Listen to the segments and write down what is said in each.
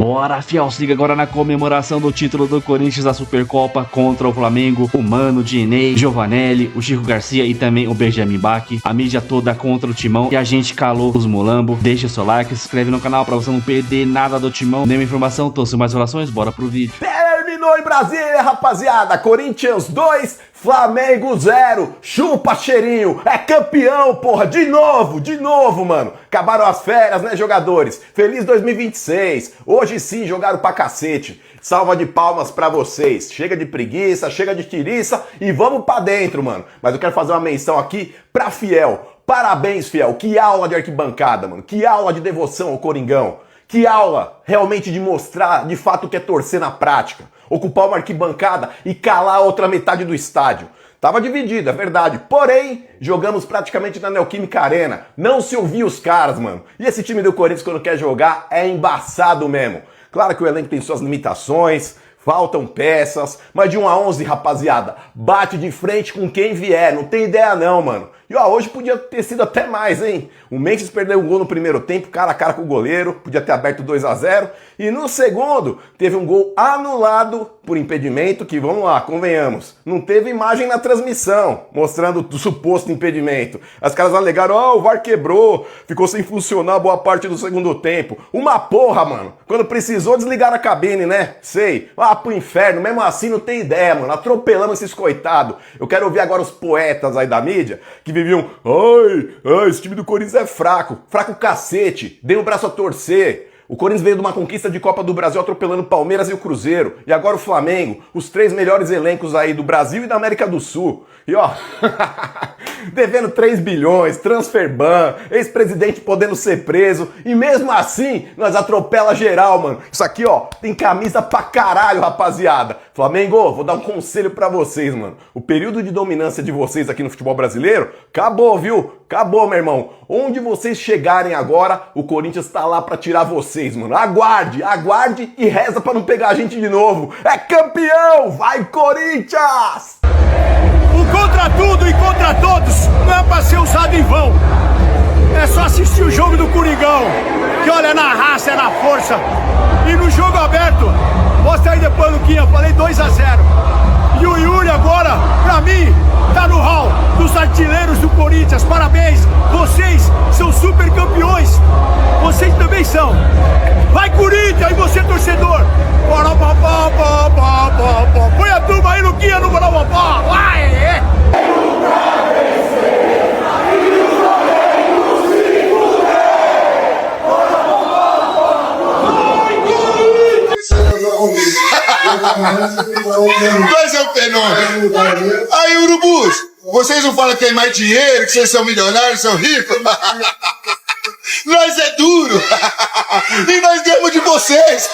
Bora, fiel, siga agora na comemoração do título do Corinthians da Supercopa contra o Flamengo. O Mano, Dinei, Giovanelli, o Chico Garcia e também o Benjamin Bach. A mídia toda contra o Timão e a gente calou os mulambo. Deixa o seu like, se inscreve no canal pra você não perder nada do Timão. Nenhuma informação, torce mais orações, bora pro vídeo. Terminou em Brasília, rapaziada. Corinthians 2, Flamengo 0. Chupa, cheirinho. É campeão, porra. De novo, mano. Acabaram as férias, né, jogadores? Feliz 2026. Hoje sim jogaram pra cacete. Salva de palmas pra vocês. Chega de preguiça, chega de tiriça e vamos pra dentro, mano. Mas eu quero fazer uma menção aqui pra Fiel. Parabéns, Fiel. Que aula de arquibancada, mano. Que aula de devoção ao Coringão. Que aula realmente de mostrar de fato o que é torcer na prática. Ocupar uma arquibancada e calar a outra metade do estádio. Tava dividido, é verdade. Porém, jogamos praticamente na Neoquímica Arena. Não se ouvia os caras, mano. E esse time do Corinthians, quando quer jogar, é embaçado mesmo. Claro que o elenco tem suas limitações, faltam peças, mas de 1 a 11, rapaziada, bate de frente com quem vier. Não tem ideia não, mano. E ó, hoje podia ter sido até mais, hein? O Memphis perdeu um gol no primeiro tempo, cara a cara com o goleiro, podia ter aberto 2 a 0. E no segundo, teve um gol anulado por impedimento, que vamos lá, convenhamos, não teve imagem na transmissão, mostrando o suposto impedimento. As caras alegaram, o VAR quebrou, ficou sem funcionar boa parte do segundo tempo. Uma porra, mano. Quando precisou, desligaram a cabine, né? Sei. Pro inferno, mesmo assim não tem ideia, mano. Atropelamos esses coitados. Eu quero ouvir agora os poetas aí da mídia, que viviam, esse time do Corinthians é fraco cacete, dei o braço a torcer. O Corinthians veio de uma conquista de Copa do Brasil atropelando o Palmeiras e o Cruzeiro. E agora o Flamengo, os 3 melhores elencos aí do Brasil e da América do Sul. E ó, devendo 3 bilhões, transfer ban, ex-presidente podendo ser preso. E mesmo assim, nós atropela geral, mano. Isso aqui, ó, tem camisa pra caralho, rapaziada. Flamengo, vou dar um conselho pra vocês, mano. O período de dominância de vocês aqui no futebol brasileiro acabou, viu? Acabou, meu irmão. Onde vocês chegarem agora, o Corinthians tá lá pra tirar vocês, mano. Aguarde e reza pra não pegar a gente de novo. É campeão! Vai, Corinthians! O contra tudo e contra todos não é pra ser usado em vão. É só assistir o jogo do Coringão, que olha na raça, é na força. E no jogo aberto, mostra aí depois, Luquinha, falei 2 a 0. E o Yuri agora, pra mim, tá no hall dos artilheiros do Corinthians. Parabéns, vocês são super campeões. Vocês também são. Vai, Corinthians, e você, torcedor. Bora, põe a turma aí, Luquinha, no bora, vai! Mas é um fenômeno. Aí, urubus, vocês não falam que tem mais dinheiro, que vocês são milionários, são ricos? Nós é duro. E nós ganhamos de vocês.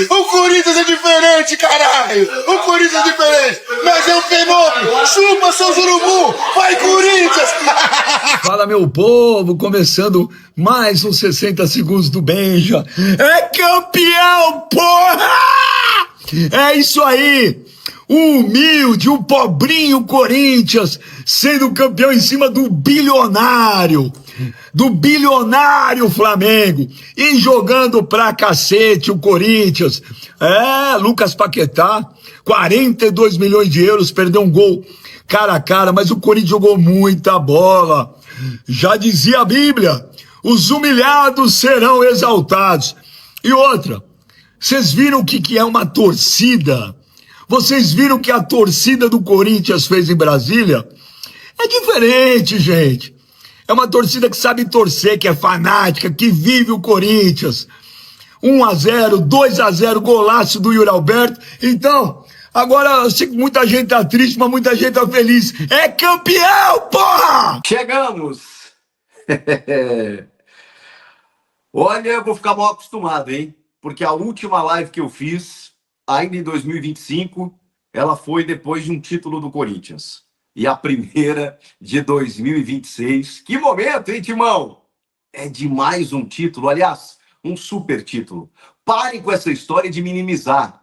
O Corinthians é diferente, caralho. O Corinthians é diferente. Nós é um fenômeno. Chupa, seus urubu. Vai, Corinthians. Fala, meu povo, começando mais uns 60 segundos do Benja. É campeão, porra! É isso aí! O humilde, o pobrinho Corinthians sendo campeão em cima do bilionário Flamengo e jogando pra cacete o Corinthians. Lucas Paquetá, 42 milhões de euros, perdeu um gol cara a cara, mas o Corinthians jogou muita bola. Já dizia a Bíblia, os humilhados serão exaltados. E outra, vocês viram o que é uma torcida? Vocês viram o que a torcida do Corinthians fez em Brasília? É diferente, gente. É uma torcida que sabe torcer, que é fanática, que vive o Corinthians. 1 a 0, 2 a 0, golaço do Yuri Alberto. Então, agora eu sei que muita gente tá triste, mas muita gente tá feliz. É campeão, porra! Chegamos! Olha, eu vou ficar mal acostumado, hein? Porque a última live que eu fiz, ainda em 2025, ela foi depois de um título do Corinthians. E a primeira de 2026. Que momento, hein, Timão? É de mais um título, aliás, um super título. Parem com essa história de minimizar.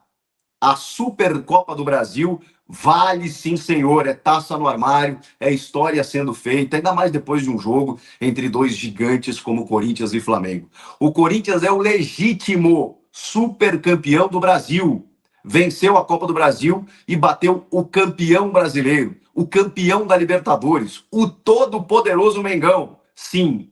A Supercopa do Brasil Vale sim, senhor, é taça no armário, é história sendo feita, ainda mais depois de um jogo entre dois gigantes como Corinthians e Flamengo. O Corinthians é o legítimo supercampeão do Brasil. Venceu a Copa do Brasil e bateu o campeão brasileiro, o campeão da Libertadores, o todo-poderoso Mengão. Sim,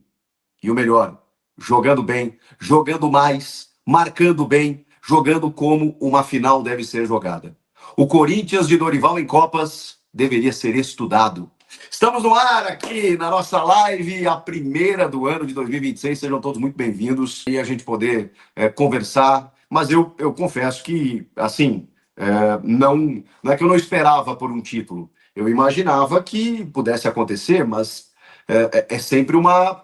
e o melhor, jogando bem, jogando mais, marcando bem, jogando como uma final deve ser jogada. O Corinthians de Dorival em Copas deveria ser estudado. Estamos no ar aqui na nossa live, a primeira do ano de 2026. Sejam todos muito bem-vindos e a gente poder conversar. Mas eu confesso que, assim, não é que eu não esperava por um título. Eu imaginava que pudesse acontecer, mas é sempre uma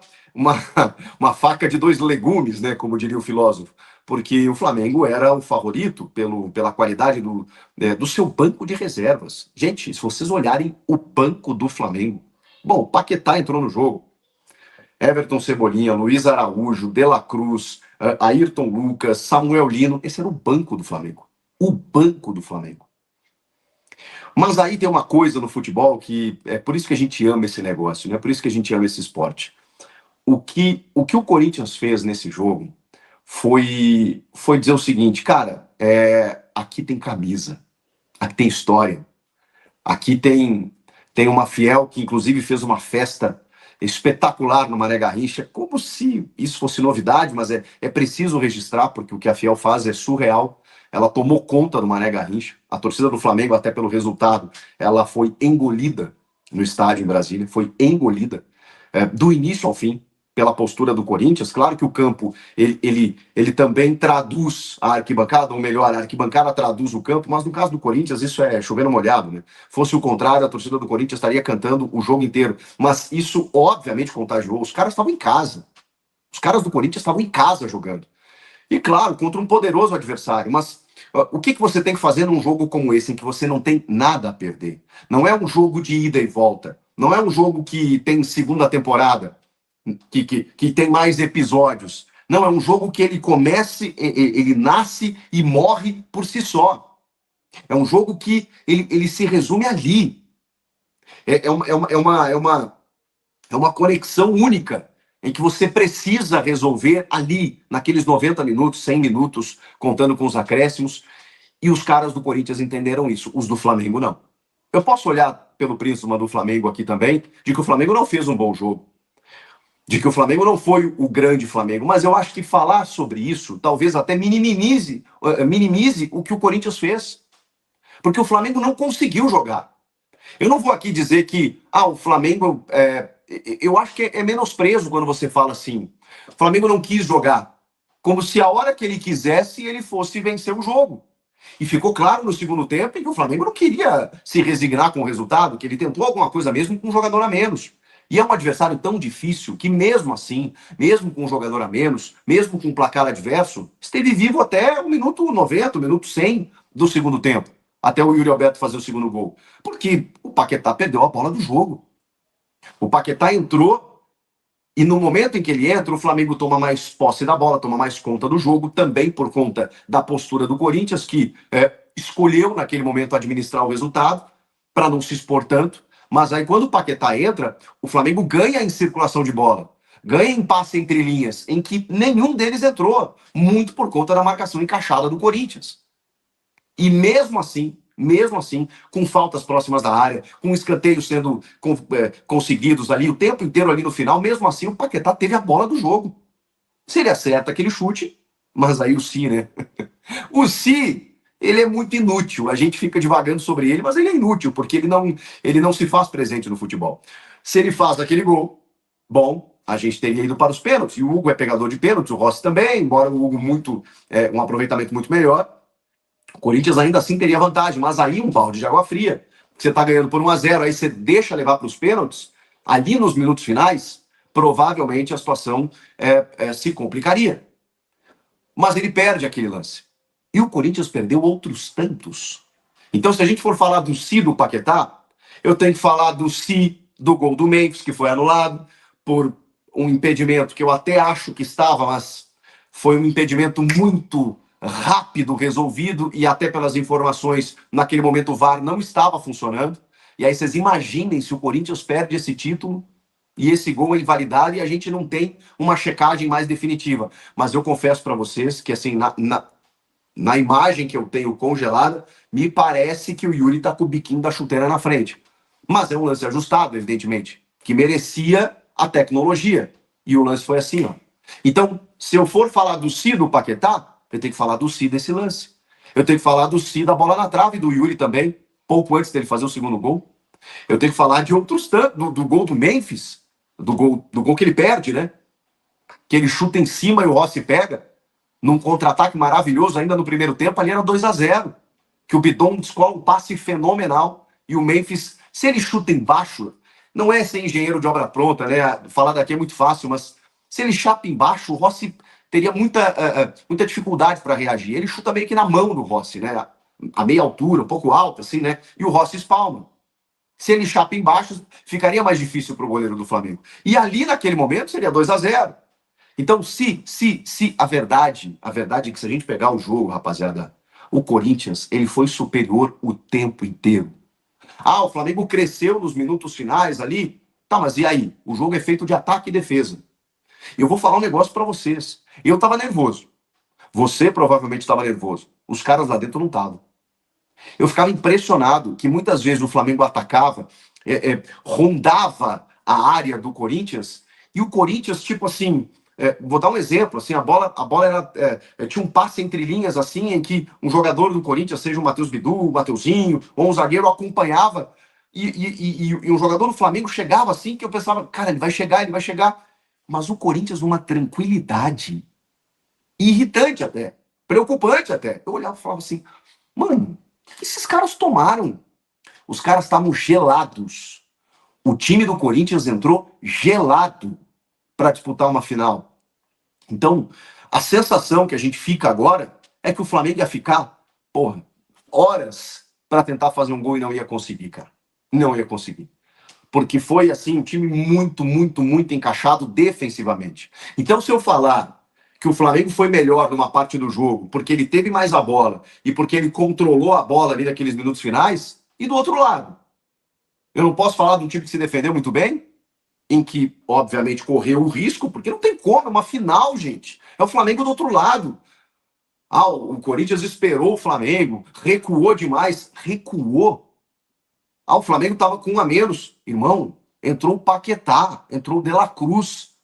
faca de dois legumes, né, como diria o filósofo. Porque o Flamengo era o favorito pela qualidade do seu banco de reservas. Gente, se vocês olharem o banco do Flamengo, bom, o Paquetá entrou no jogo, Everton Cebolinha, Luiz Araújo, De La Cruz, Ayrton Lucas, Samuel Lino, esse era o banco do Flamengo. O banco do Flamengo. Mas aí tem uma coisa no futebol que é por isso que a gente ama esse negócio, né? Por isso que a gente ama esse esporte. O que o Corinthians fez nesse jogo foi dizer o seguinte, cara, aqui tem camisa, aqui tem história, aqui tem uma fiel que inclusive fez uma festa espetacular no Mané Garrincha, como se isso fosse novidade, mas é preciso registrar, porque o que a fiel faz é surreal. Ela tomou conta do Mané Garrincha, a torcida do Flamengo, até pelo resultado, ela foi engolida no estádio em Brasília, foi engolida, do início ao fim, pela postura do Corinthians. Claro que o campo, ele também traduz a arquibancada, ou melhor, a arquibancada traduz o campo, mas no caso do Corinthians isso é chovendo molhado, né? Fosse o contrário, a torcida do Corinthians estaria cantando o jogo inteiro, mas isso obviamente contagiou. Os caras estavam em casa, os caras do Corinthians estavam em casa jogando, e claro, contra um poderoso adversário, mas o que você tem que fazer num jogo como esse, em que você não tem nada a perder? Não é um jogo de ida e volta, não é um jogo que tem segunda temporada, que tem mais episódios. Não, é um jogo que ele nasce e morre por si só. É um jogo que ele se resume ali. É uma conexão única, em que você precisa resolver ali, naqueles 90 minutos, 100 minutos, contando com os acréscimos, e os caras do Corinthians entenderam isso, os do Flamengo não. Eu posso olhar pelo prisma do Flamengo aqui também, de que o Flamengo não fez um bom jogo, de que o Flamengo não foi o grande Flamengo, mas eu acho que falar sobre isso talvez até minimize o que o Corinthians fez, porque o Flamengo não conseguiu jogar. Eu não vou aqui dizer que o Flamengo, eu acho que é menosprezo quando você fala assim, o Flamengo não quis jogar, como se a hora que ele quisesse ele fosse vencer o jogo. E ficou claro no segundo tempo que o Flamengo não queria se resignar com o resultado, que ele tentou alguma coisa mesmo com um jogador a menos. E é um adversário tão difícil que mesmo assim, mesmo com um jogador a menos, mesmo com um placar adverso, esteve vivo até o minuto 90, o minuto 100 do segundo tempo, até o Yuri Alberto fazer o segundo gol. Porque o Paquetá perdeu a bola do jogo. O Paquetá entrou e no momento em que ele entra, o Flamengo toma mais posse da bola, toma mais conta do jogo, também por conta da postura do Corinthians, que escolheu naquele momento administrar o resultado para não se expor tanto. Mas aí quando o Paquetá entra, o Flamengo ganha em circulação de bola, ganha em passe entre linhas, em que nenhum deles entrou, muito por conta da marcação encaixada do Corinthians. E mesmo assim, com faltas próximas da área, com escanteios sendo conseguidos ali o tempo inteiro ali no final, mesmo assim o Paquetá teve a bola do jogo. Se ele acerta aquele chute, mas aí o Si, né? O Si, ele é muito inútil, a gente fica divagando sobre ele, mas ele é inútil, porque ele não se faz presente no futebol. Se ele faz aquele gol, bom, a gente teria ido para os pênaltis, e o Hugo é pegador de pênaltis, o Rossi também, embora o Hugo um aproveitamento muito melhor, o Corinthians ainda assim teria vantagem, mas aí um balde de água fria, você está ganhando por 1-0, aí você deixa levar para os pênaltis, ali nos minutos finais, provavelmente a situação se complicaria. Mas ele perde aquele lance. E o Corinthians perdeu outros tantos. Então, se a gente for falar do Si do Paquetá, eu tenho que falar do Si do gol do Memphis, que foi anulado por um impedimento que eu até acho que estava, mas foi um impedimento muito rápido, resolvido, e até pelas informações, naquele momento o VAR não estava funcionando. E aí vocês imaginem se o Corinthians perde esse título e esse gol é invalidado e a gente não tem uma checagem mais definitiva. Mas eu confesso para vocês que, assim, na imagem que eu tenho congelada, me parece que o Yuri tá com o biquinho da chuteira na frente. Mas é um lance ajustado, evidentemente, que merecia a tecnologia. E o lance foi assim, ó. Então, se eu for falar do Si do Paquetá, eu tenho que falar do Si desse lance. Eu tenho que falar do Si da bola na trave do Yuri também, pouco antes dele fazer o segundo gol. Eu tenho que falar de outros tantos, do gol do Memphis, do gol que ele perde, né? Que ele chuta em cima e o Rossi pega, num contra-ataque maravilhoso, ainda no primeiro tempo, ali era 2-0. Que o Bidon descola um passe fenomenal e o Memphis, se ele chuta embaixo, não é ser engenheiro de obra pronta, né? Falar daqui é muito fácil, mas se ele chapa embaixo, o Rossi teria muita dificuldade para reagir. Ele chuta meio que na mão do Rossi, né? A meia altura, um pouco alta, assim, né? E o Rossi espalma. Se ele chapa embaixo, ficaria mais difícil para o goleiro do Flamengo. E ali, naquele momento, seria 2-0. Então, se a verdade é que se a gente pegar o jogo, rapaziada, o Corinthians, ele foi superior o tempo inteiro. Ah, o Flamengo cresceu nos minutos finais ali. Tá, mas e aí? O jogo é feito de ataque e defesa. Eu vou falar um negócio para vocês. Eu tava nervoso. Você provavelmente estava nervoso. Os caras lá dentro não estavam. Eu ficava impressionado que muitas vezes o Flamengo atacava, rondava a área do Corinthians, e o Corinthians, tipo assim, vou dar um exemplo, assim, a bola era, tinha um passe entre linhas, assim, em que um jogador do Corinthians, seja o Matheus Bidu, o Mateuzinho, ou um zagueiro, acompanhava, e um jogador do Flamengo chegava assim, que eu pensava, cara, ele vai chegar, mas o Corinthians numa tranquilidade, irritante até, preocupante até. Eu olhava e falava assim, mano, o que esses caras tomaram? Os caras estavam gelados. O time do Corinthians entrou gelado para disputar uma final. Então, a sensação que a gente fica agora é que o Flamengo ia ficar, horas para tentar fazer um gol e não ia conseguir, cara. Não ia conseguir. Porque foi, assim, um time muito, muito, muito encaixado defensivamente. Então, se eu falar que o Flamengo foi melhor numa parte do jogo, porque ele teve mais a bola e porque ele controlou a bola ali naqueles minutos finais, e do outro lado, eu não posso falar de um time que se defendeu muito bem, em que, obviamente, correu o risco, porque não tem como, é uma final, gente. É o Flamengo do outro lado. Ah, o Corinthians esperou o Flamengo, recuou demais, recuou. Ah, o Flamengo estava com 1 a menos. Irmão, entrou o Paquetá, entrou o De La Cruz.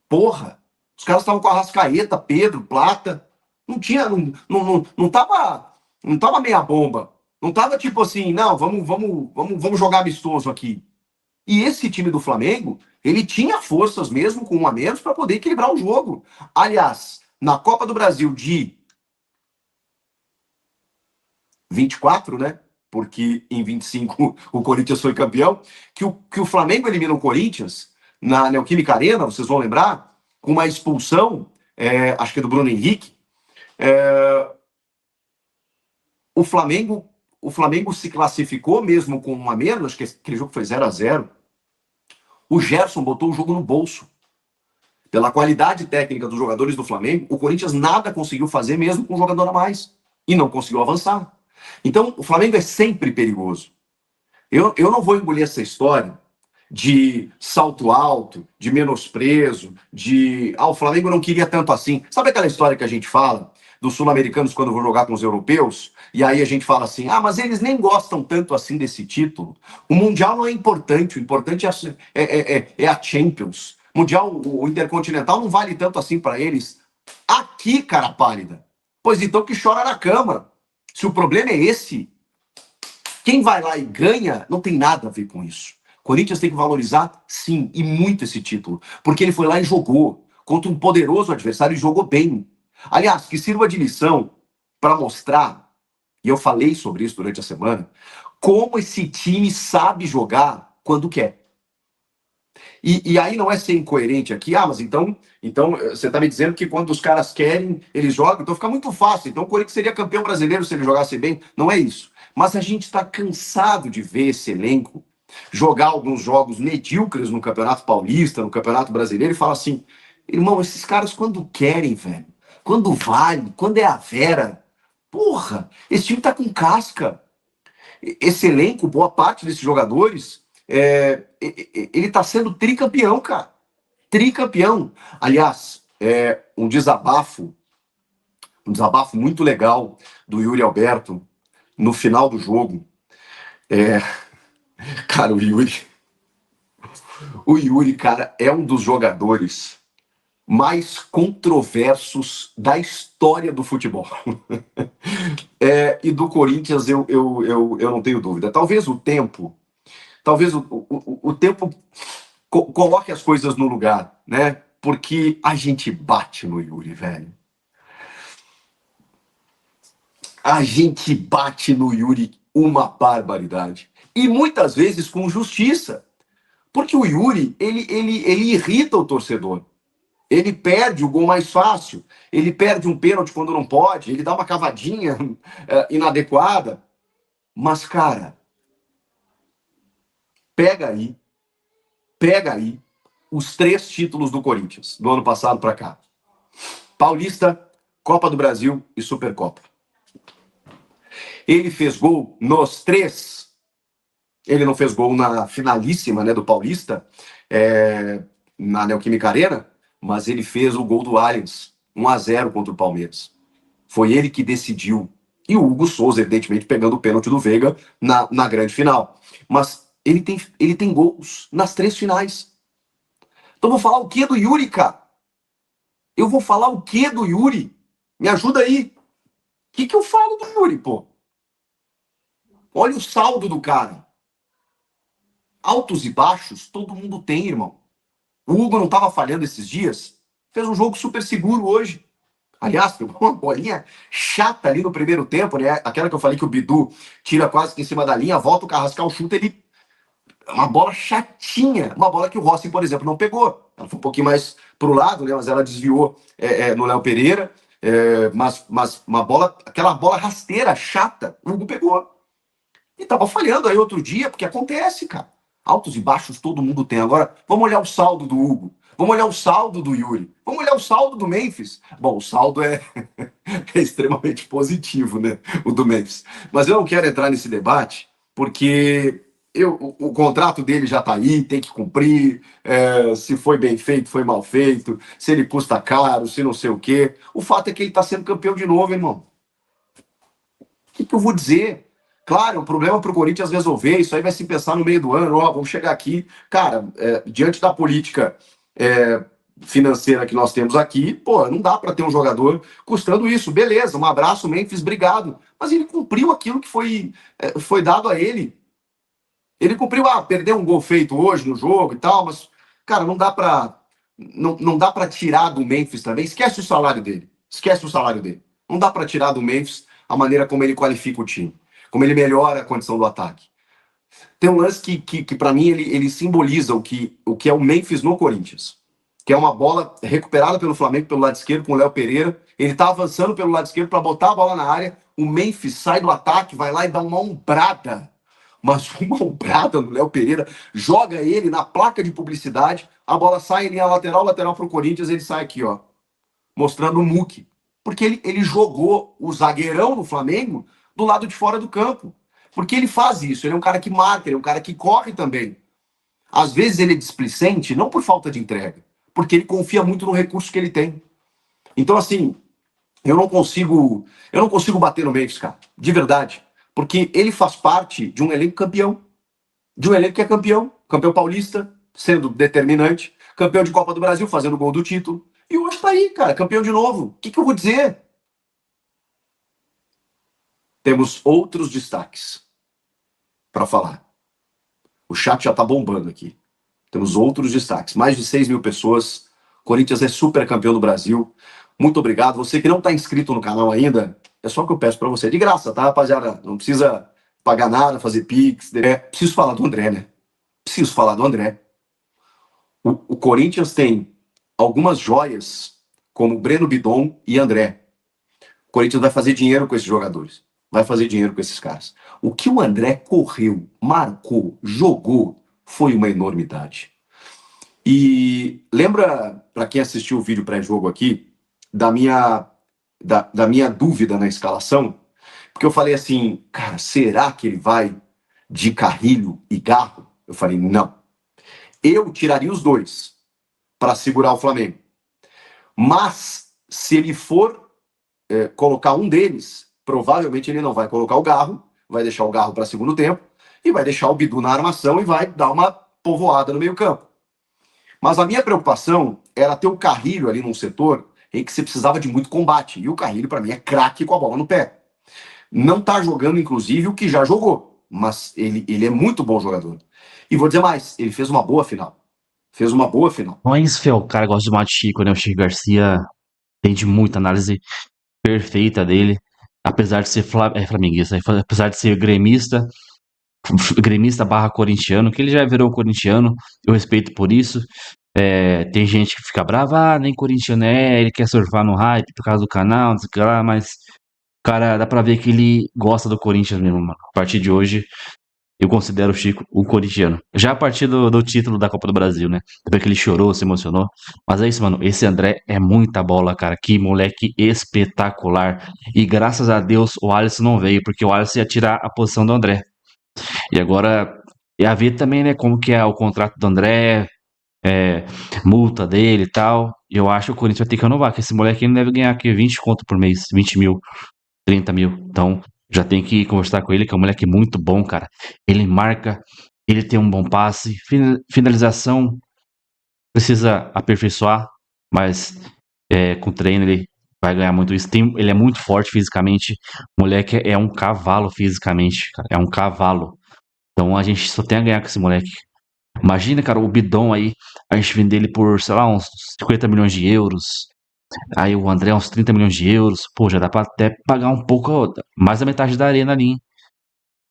Porra! Os caras estavam com a Arrascaeta, Pedro, Plata. Não tinha, não tava meia bomba. Não tava tipo assim, não, vamos jogar amistoso aqui. E esse time do Flamengo, ele tinha forças mesmo com 1 a menos para poder equilibrar o jogo. Aliás, na Copa do Brasil de 24, né? Porque em 25 o Corinthians foi campeão, que o Flamengo elimina o Corinthians na Neoquímica Arena, vocês vão lembrar, com uma expulsão, acho que é do Bruno Henrique. O Flamengo se classificou mesmo com 1 a menos, acho que aquele jogo foi 0-0. O Gerson botou o jogo no bolso. Pela qualidade técnica dos jogadores do Flamengo, o Corinthians nada conseguiu fazer mesmo com um jogador a mais. E não conseguiu avançar. Então, o Flamengo é sempre perigoso. Eu não vou engolir essa história de salto alto, de menosprezo, o Flamengo não queria tanto assim. Sabe aquela história que a gente fala dos sul-americanos quando vão jogar com os europeus? E aí a gente fala assim, mas eles nem gostam tanto assim desse título. O Mundial não é importante, o importante é a Champions. Mundial, o Intercontinental não vale tanto assim para eles. Aqui, cara pálida. Pois então que chora na cama. Se o problema é esse, quem vai lá e ganha não tem nada a ver com isso. O Corinthians tem que valorizar, sim, e muito esse título. Porque ele foi lá e jogou contra um poderoso adversário e jogou bem. Aliás, que sirva de lição para mostrar, e eu falei sobre isso durante a semana, como esse time sabe jogar quando quer. E aí não é ser incoerente aqui, mas então você está me dizendo que quando os caras querem, eles jogam, então fica muito fácil. Então o Corinthians seria campeão brasileiro se ele jogasse bem. Não é isso. Mas a gente está cansado de ver esse elenco jogar alguns jogos medíocres no Campeonato Paulista, no Campeonato Brasileiro, e fala assim, irmão, esses caras quando querem, velho, quando vale, quando é a Vera. Porra, esse time tá com casca. Esse elenco, boa parte desses jogadores, ele tá sendo tricampeão, cara. Tricampeão. Aliás, um desabafo muito legal do Yuri Alberto no final do jogo. Cara, o Yuri, cara, é um dos jogadores mais controversos da história do futebol. E do Corinthians eu não tenho dúvida. Talvez o tempo coloque as coisas no lugar, né? Porque a gente bate no Yuri, velho. A gente bate no Yuri uma barbaridade. E muitas vezes com justiça. Porque o Yuri, ele irrita o torcedor. Ele perde o gol mais fácil. Ele perde um pênalti quando não pode. Ele dá uma cavadinha inadequada. Mas, cara, pega aí os 3 títulos do Corinthians, do ano passado para cá. Paulista, Copa do Brasil e Supercopa. Ele fez gol nos 3. Ele não fez gol na finalíssima, né, do Paulista, na Neoquímica Arena, mas ele fez o gol do Allianz, 1-0 contra o Palmeiras. Foi ele que decidiu. E o Hugo Souza, evidentemente, pegando o pênalti do Veiga na grande final. Mas ele tem gols nas 3 finais. Então vou falar o que do Yuri, cara? Eu vou falar o que do Yuri? Me ajuda aí. O que eu falo do Yuri, pô? Olha o saldo do cara. Altos e baixos, todo mundo tem, irmão. O Hugo não estava falhando esses dias. Fez um jogo super seguro hoje. Aliás, pegou uma bolinha chata ali no primeiro tempo, né? Aquela que eu falei que o Bidu tira quase que em cima da linha, volta o Carrascal, chuta, ele... Uma bola chatinha. Uma bola que o Rossi, por exemplo, não pegou. Ela foi um pouquinho mais pro lado, né? Mas ela desviou no Léo Pereira. Mas uma bola... Aquela bola rasteira, chata, o Hugo pegou. E tava falhando aí outro dia, porque acontece, cara. Altos e baixos todo mundo tem. Agora, vamos olhar o saldo do Hugo. Vamos olhar o saldo do Yuri. Vamos olhar o saldo do Memphis. Bom, o saldo é extremamente positivo, né? O do Memphis. Mas eu não quero entrar nesse debate, porque o contrato dele já tá aí, tem que cumprir. Se foi bem feito, foi mal feito. Se ele custa caro, se não sei o quê. O fato é que ele tá sendo campeão de novo, irmão. O que eu vou dizer? Claro, o problema para o Corinthians resolver, isso aí vai se pensar no meio do ano, vamos chegar aqui. Cara, diante da política financeira que nós temos aqui, pô, não dá para ter um jogador custando isso. Beleza, um abraço, Memphis, obrigado. Mas ele cumpriu aquilo que foi dado a ele. Ele cumpriu, perder um gol feito hoje no jogo e tal, mas, cara, não dá para tirar do Memphis também. Esquece o salário dele. Não dá para tirar do Memphis a maneira como ele qualifica o time. Como ele melhora a condição do ataque. Tem um lance que para mim, ele simboliza o que é o Memphis no Corinthians. Que é uma bola recuperada pelo Flamengo pelo lado esquerdo com o Léo Pereira. Ele tá avançando pelo lado esquerdo para botar a bola na área. O Memphis sai do ataque, vai lá e dá uma ombrada. Mas uma ombrada no Léo Pereira. Joga ele na placa de publicidade. A bola sai em linha lateral pro Corinthians. Ele sai aqui, ó. Mostrando o muque. Porque ele jogou o zagueirão do Flamengo do lado de fora do campo. Porque ele faz isso, ele é um cara que marca, ele é um cara que corre também. Às vezes ele é displicente, não por falta de entrega, porque ele confia muito no recurso que ele tem. Então, assim, eu não consigo bater no Memphis, cara, de verdade. Porque ele faz parte de um elenco campeão. De um elenco que é campeão paulista, sendo determinante, campeão de Copa do Brasil, fazendo gol do título. E hoje tá aí, cara, campeão de novo. O que eu vou dizer? Temos outros destaques para falar. O chat já está bombando aqui. Temos outros destaques. Mais de 6 mil pessoas. Corinthians é super campeão do Brasil. Muito obrigado. Você que não está inscrito no canal ainda, é só o que eu peço para você. De graça, tá, rapaziada? Não precisa pagar nada, fazer pix. Preciso falar do André, né? O Corinthians tem algumas joias, como Breno Bidon e André. O Corinthians vai fazer dinheiro com esses jogadores. Vai fazer dinheiro com esses caras. O que o André correu, marcou, jogou, foi uma enormidade. E lembra, para quem assistiu o vídeo pré-jogo aqui, da minha da minha dúvida na escalação, porque eu falei assim, cara, será que ele vai de Carrilho e Garro? Eu falei, não. Eu tiraria os dois para segurar o Flamengo. Mas, se ele for colocar um deles, provavelmente ele não vai colocar o Garro, vai deixar o Garro para segundo tempo e vai deixar o Bidu na armação e vai dar uma povoada no meio campo. Mas a minha preocupação era ter o Carrilho ali num setor em que você precisava de muito combate. E o Carrilho, para mim, é craque com a bola no pé. Não tá jogando, inclusive, o que já jogou. Mas ele é muito bom jogador. E vou dizer mais, ele fez uma boa final. Fez uma boa final. Mas, Fel, o cara gosta de mate Chico, né? O Chico Garcia entende muita análise perfeita dele. Apesar de ser flamenguista, apesar de ser gremista barra corintiano, que ele já virou corintiano, eu respeito por isso. Tem gente que fica brava, nem corintiano ele quer surfar no hype por causa do canal, não sei o que lá, mas, cara, dá pra ver que ele gosta do Corinthians mesmo, mano. A partir de hoje, eu considero o Chico um corintiano. Já a partir do título da Copa do Brasil, né? Depois que ele chorou, se emocionou. Mas é isso, mano. Esse André é muita bola, cara. Que moleque espetacular. E graças a Deus o Alisson não veio, porque o Alisson ia tirar a posição do André. E agora é a ver também, né, como que é o contrato do André, multa dele e tal. E eu acho que o Corinthians vai ter que renovar, que esse moleque ele deve ganhar aqui 20 conto por mês, 20 mil, 30 mil. Então já tem que conversar com ele, que é um moleque muito bom, cara. Ele marca, ele tem um bom passe, finalização precisa aperfeiçoar, mas com treino ele vai ganhar muito isso. Ele é muito forte fisicamente, o moleque é um cavalo fisicamente, cara, é um cavalo. Então a gente só tem a ganhar com esse moleque. Imagina, cara, o Bidon aí, a gente vende ele por, sei lá, uns 50 milhões de euros. Aí o André uns 30 milhões de euros. Pô, já dá pra até pagar um pouco, mais da metade da arena ali, hein?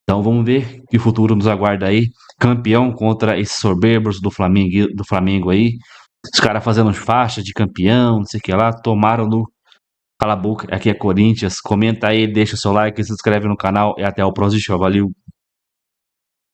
Então vamos ver que futuro nos aguarda aí. Campeão contra esses soberbos do Flamengo aí. Os caras fazendo faixa de campeão, não sei o que lá. Tomaram no. Cala a boca, aqui é Corinthians. Comenta aí, deixa o seu like, se inscreve no canal e até o próximo show. Valeu!